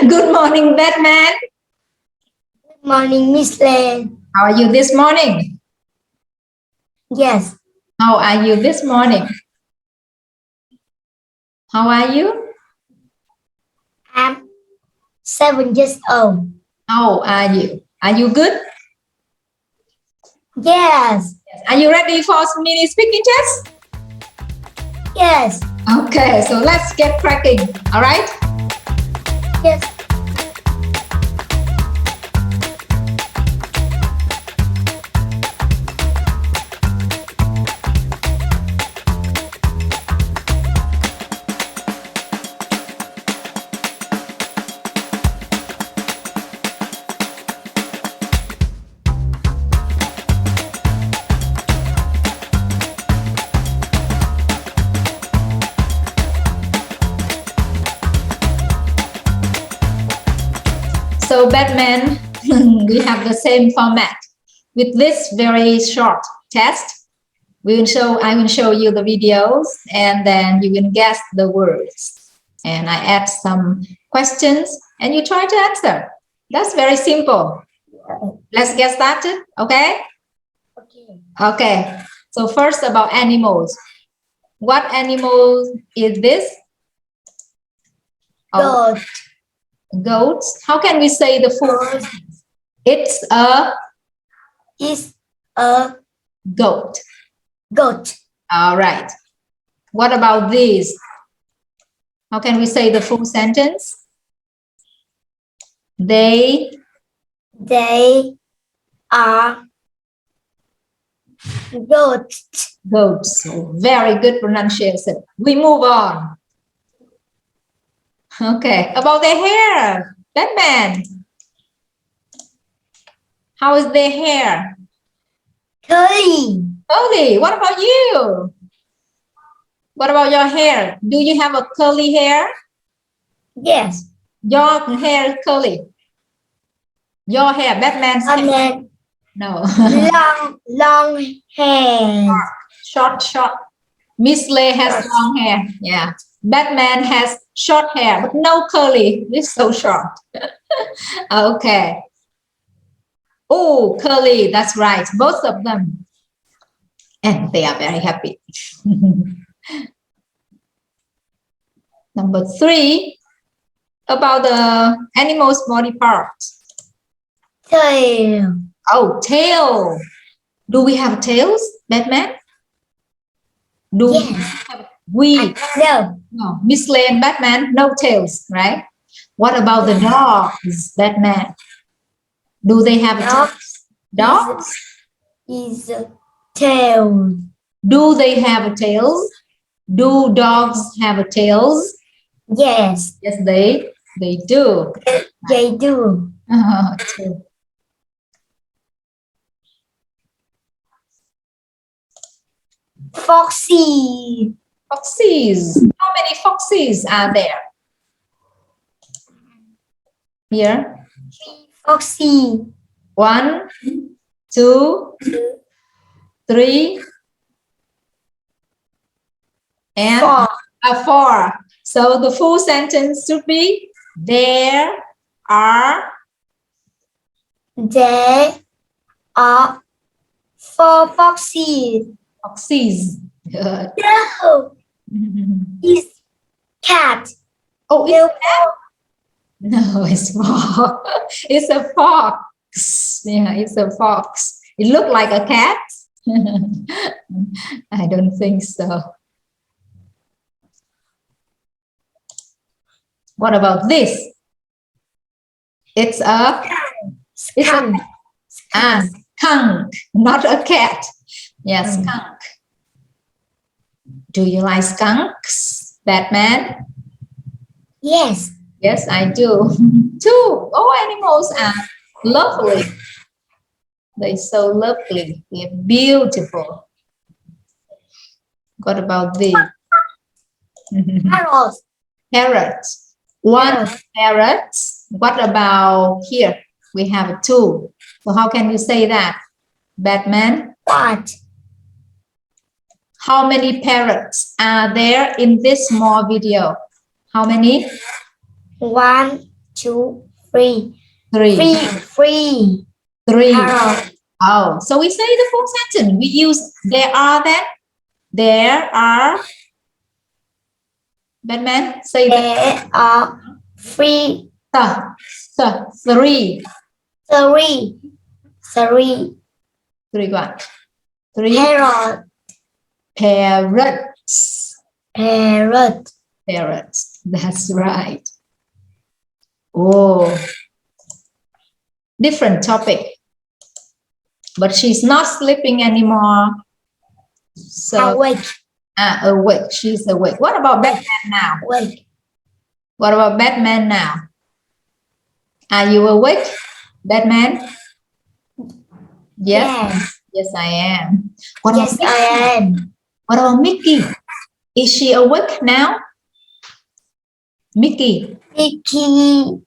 Good morning, Batman. Good morning, Miss Lê. How are you this morning? Yes, How are you this morning? How are you? I'm 7 years old. How are you? Are you good? Yes, Are you ready for mini speaking test? yes, Okay, so let's get cracking. All right? yes. So Batman, we have the same format. With this very short test, I will show you the videos and then you will guess the words. And I add some questions and you try to answer. That's very simple. Let's get started, okay? Okay. Okay, so first about animals. What animal is this? Goat. Goats. How can we say the full Goat sentence? It's a is a goat. goat. All right. What about these? How can we say the full sentence? They are goats. goats. So very good pronunciation. We move on. Okay. About their hair. Batman. How is their hair? Curly. Curly. What about you? What about your hair? Do you have a curly hair? Yes. Your hair curly. Your hair, Batman's And hair. then No. long hair. Short. Miss Lê has long hair. Yeah. Batman has short hair, but no curly. It's so short. Okay. Oh, curly. That's right. Both of them. And they are very happy. Number 3. About the animal's body parts. Tail. Oh, tail. Do we have tails, Batman? Do Yes. we? No. No, Miss Lê and Batman, no tails, right? What about the dogs, Batman? Do they have a tail? Dogs? Is a tail. Do they have a tail? Do dogs have a tails? Yes, Yes, they do. they do. True. Foxy. Foxes. How many foxes are there? Here. Foxy. 1, 2, 3, and 4. So the full sentence should be there are 4 foxes. foxes. Good. No, it's cat. Oh, it's No. a cat? No, it's fox. It's a fox. Yeah, it's a fox. It looked like a cat. I don't think so. What about this? It's a Skunk. skunk, not a cat. Yes, skunk. Do you like skunks, Batman? Yes. Yes, I do. Too. All animals are lovely. They're so lovely. They're beautiful. What about these? Parrots. Parrots. One parrot. What about here? We have 2. So how can you say that? Batman? What? How many parrots are there in this small video? How many? 1, 2, 3. Three. Three. Three. Parrot. Oh, so we say the full sentence. We use there are then. There are. Batman, say that. There are 3. Three. Three. Three what? Three. Parrot. Parrots. Parrot. Parrots. That's right. Oh, different topic. But she's not sleeping anymore. So Awake. awake. She's awake. What about Batman now? Awake. What about Batman now? Are you awake, Batman? Yes. Yes, I am. What Yes, about I am. What about Mickey? Is she awake now? Mickey. Mickey.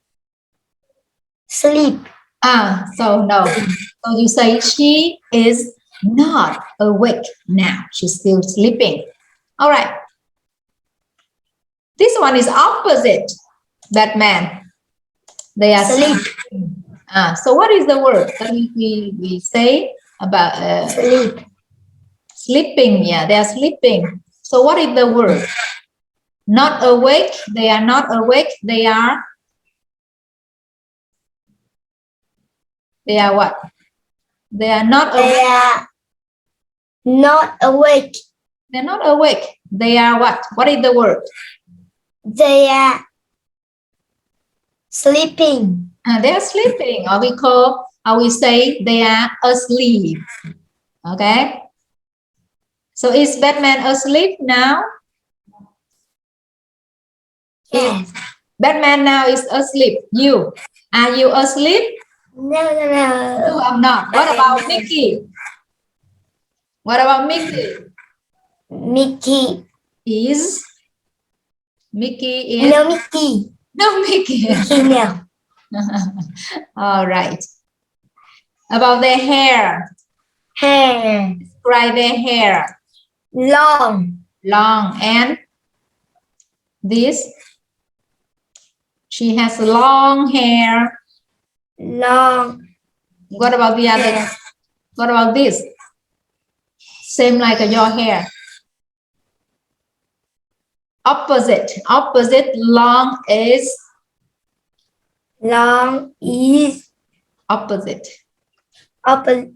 Sleep. So no. So you say she is not awake now. She's still sleeping. All right. This one is opposite Batman. They are Sleep. So what is the word that we say about Sleep. sleeping? Yeah, they are sleeping. So what is the word? Not awake. They are not awake. They are what? They are not awake. They are not awake. They're not awake. They are what? What is the word? They are sleeping. They are sleeping, or we say they are asleep. Okay. So is Batman asleep now? Yes. Batman now is asleep. Are you asleep? No. No, I'm not. What about Mickey? What about Mickey? Mickey. Mickey is No, Mickey. no Mickey. Mickey, no. All right. About their hair. Hair. Describe their hair. Long. Long. And this? She has long hair. Long. What about the other? Hair. What about this? Same like your hair. Opposite. Long is opposite. Opposite.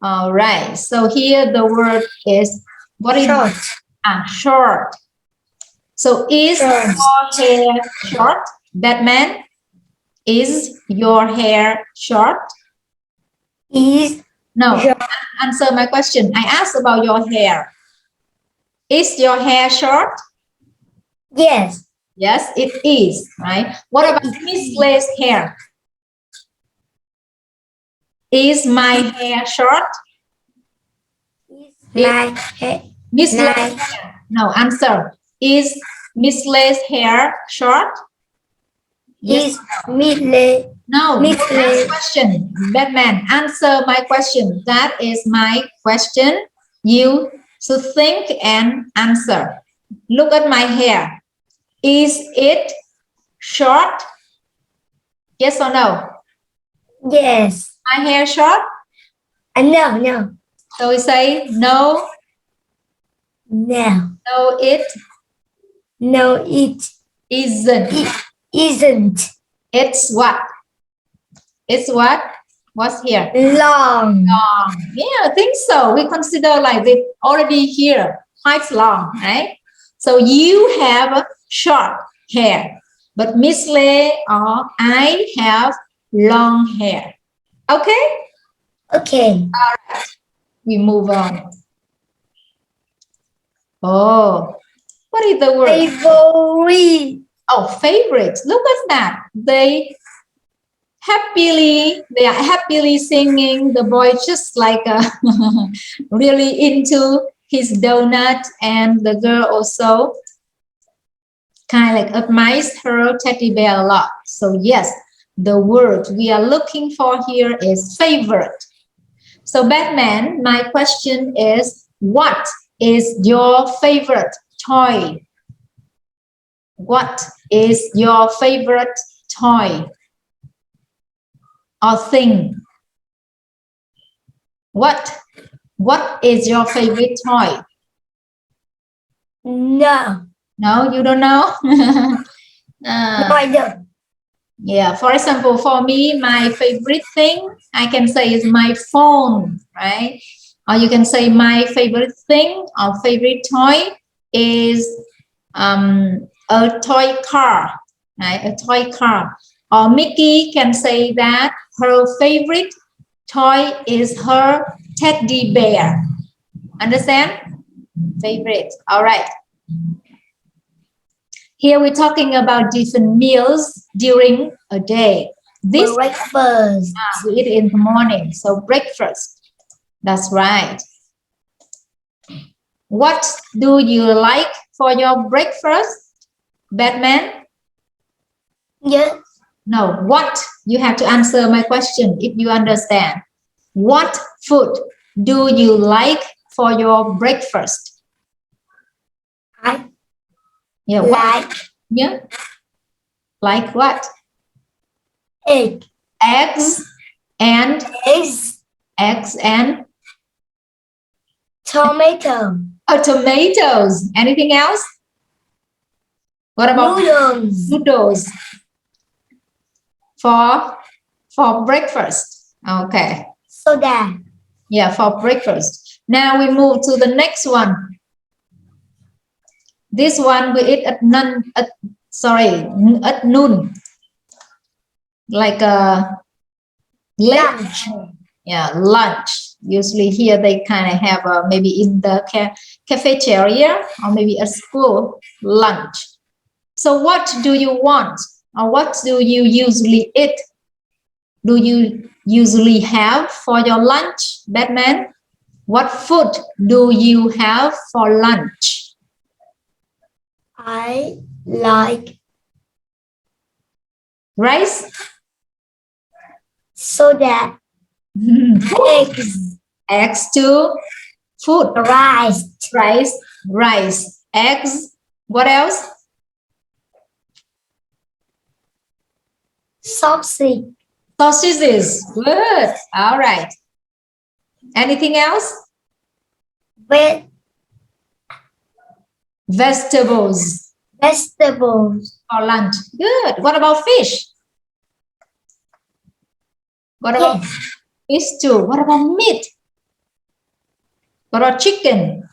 All right. So here the word is what is Short. Short. So is Short. your hair short? Batman, is your hair short? No. Short. Answer my question. I asked about your hair. Is your hair short? Yes. Yes, it is, right? What about Miss Lee's hair? Is my hair short? My hair. Miss My- Lee's hair. No, answer. Is Miss Lee's hair short? Is Middle. No, Miss next Lee. question. Batman, answer my question. That is my question. You should think and answer. Look at my hair. Is it short? Yes or no? Yes. My hair short? No. So we say no, No. it No, it isn't. isn't. It's what? It's what? What's here? Long. Yeah, I think so. We consider like it already here, quite long, right? So you have short hair, but Miss Lê or I have long hair. Okay, Okay. we move on. Oh, what is the word? Favorite. Oh, favorite. Look at that. They are happily singing. The boy just like really into his donut, and the girl also kind of like admires her teddy bear a lot. So yes, the word we are looking for here is favorite. So Batman, my question is, what is your favorite toy? What is your favorite toy or thing? What is your favorite toy? No. No, you don't know? No, I don't. Yeah, for example, for me, my favorite thing I can say is my phone, right? Or you can say my favorite thing or favorite toy is a toy car, right? A toy car. Or Mickey can say that her favorite toy is her teddy bear. Understand? Favorite. All right. Here we're talking about different meals during a day. This breakfast. We eat in the morning, so breakfast. That's right. What do you like for your breakfast, Batman? Yes. No, what? You have to answer my question if you understand. What food do you like for your breakfast? Yeah, like. Yeah. Like what? Egg. Eggs and Tomato. Oh, tomatoes. Anything else? What about noodles? For breakfast. Okay. Soda. Yeah, for breakfast. Now we move to the next one. This one we eat at noon. Like a lunch. Yeah, lunch. Usually here they kind of have maybe in the cafeteria or maybe at school, lunch. So what do you want or what do you usually eat? Do you usually have for your lunch, Batman? What food do you have for lunch? I like Rice? Soda. Eggs too. Food. Rice. Eggs. What else? Sausages. Good. All right. Anything else? Vegetables. For lunch. Good. What about fish? What about fish too? What about meat? What about chicken?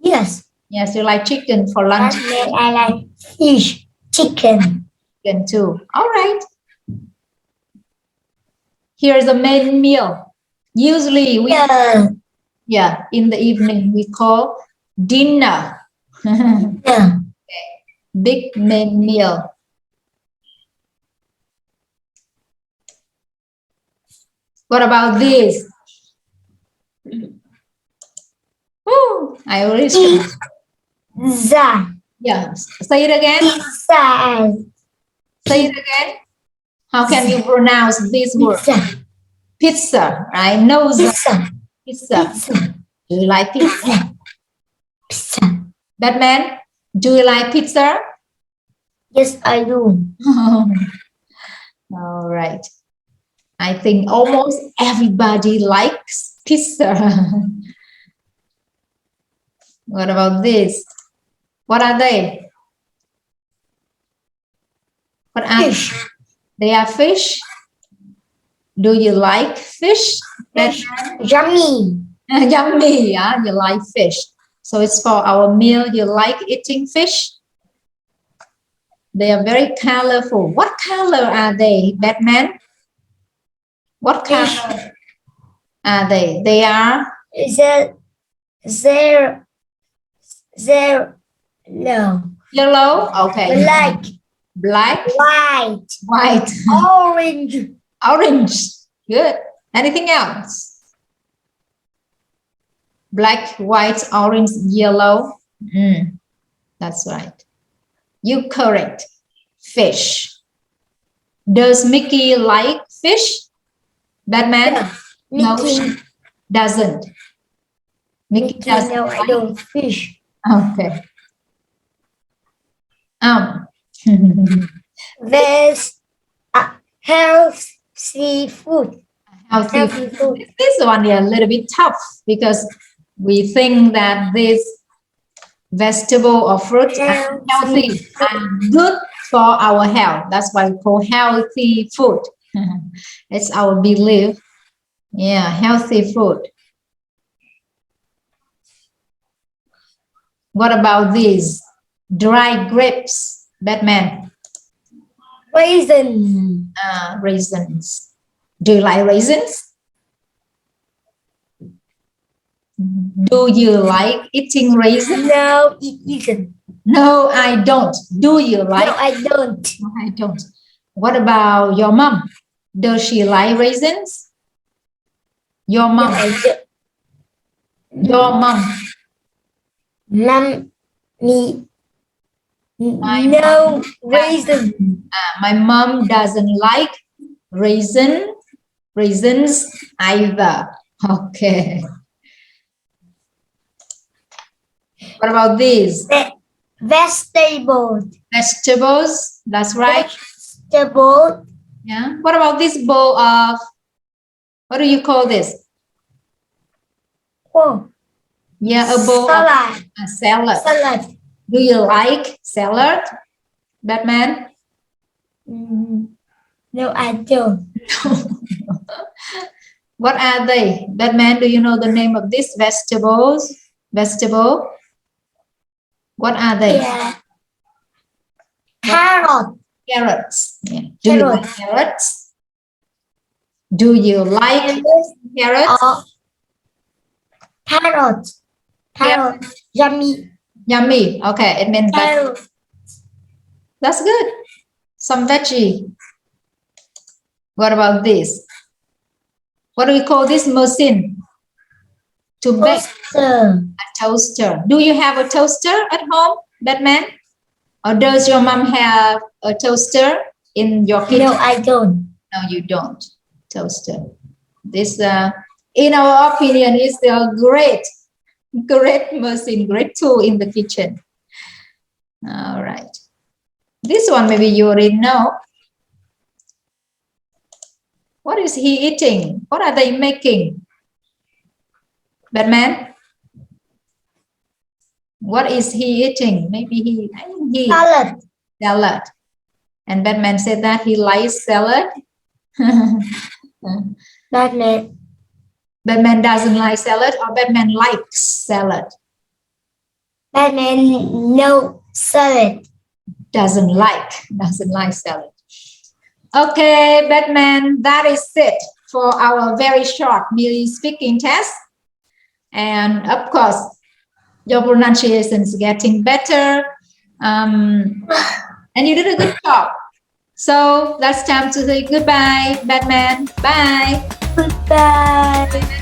Yes. Yes, you like chicken for lunch. I like fish. Chicken too. All right. Here's the main meal. Usually we in the evening we call dinner. Big main meal. What about this? Ooh, I already Pizza. Yeah. Say it again. Pizza. Say it again. How can you pronounce this word? Pizza. I know pizza. Do you like pizza? Batman, do you like pizza? Yes, I do. All right. I think almost everybody likes pizza. What about this? What are they? What are fish? They are fish. Do you like fish? Yummy. Yummy, yeah, you like fish. So it's for our meal. You like eating fish? They are very colorful. What color are they, Batman? What color are they? They are? They're no. Yellow? Okay. Black? White. Orange. Good. Anything else? Black, white, orange, yellow. That's right. You correct. Fish. Does Mickey like fish? Batman? No, she doesn't. Mickey doesn't. No, I don't fish. Okay. There's healthy food. Healthy Healthy food. This one is a little bit tough because we think that this vegetable or fruit are healthy and good for our health. That's why we call healthy food. It's our belief. Yeah, healthy food. What about these? Dry grapes, Batman. Raisin. Raisins. Do you like raisins? Do you like eating raisins? No, it isn't. No, I don't. Do you like? No, I don't. No, I don't. What about your mom? Does she like raisins? Your mom. No, I don't. Your mom. Mom, me. My No raisin. My mom doesn't like raisins either. Okay. What about these? Vegetables. Vegetables. That's right. Vegetable. Yeah. What about this bowl of, what do you call this? Oh. Yeah, a bowl Salad. of a salad. Salad. Do you like salad, Batman? No, I don't. What are they? Batman, do you know the name of these vegetables? Vegetable? What are they? Yeah. Carrot. Carrots. Yeah. Do you like carrots? Do you like carrots? Carrot. Carrot. Yummy. Yummy. Okay, it means Carrot. that's good. Some veggie. What about this? What do we call this machine? To bake. Toaster. A toaster. Do you have a toaster at home, Batman? Or does your mom have a toaster in your kitchen? No, I don't. No, you don't. Toaster. This, in our opinion, is a great machine, great tool in the kitchen. All right. This one maybe you already know. What is he eating? What are they making? Batman? What is he eating? Maybe he Salad. salad. And Batman said that he likes salad. Batman. Batman doesn't like salad, or Batman likes salad? Batman, no salad. Doesn't like salad. Okay, Batman, that is it for our very short merely speaking test. And of course, your pronunciation is getting better. And you did a good job. So that's time to say goodbye, Batman. Bye. Goodbye.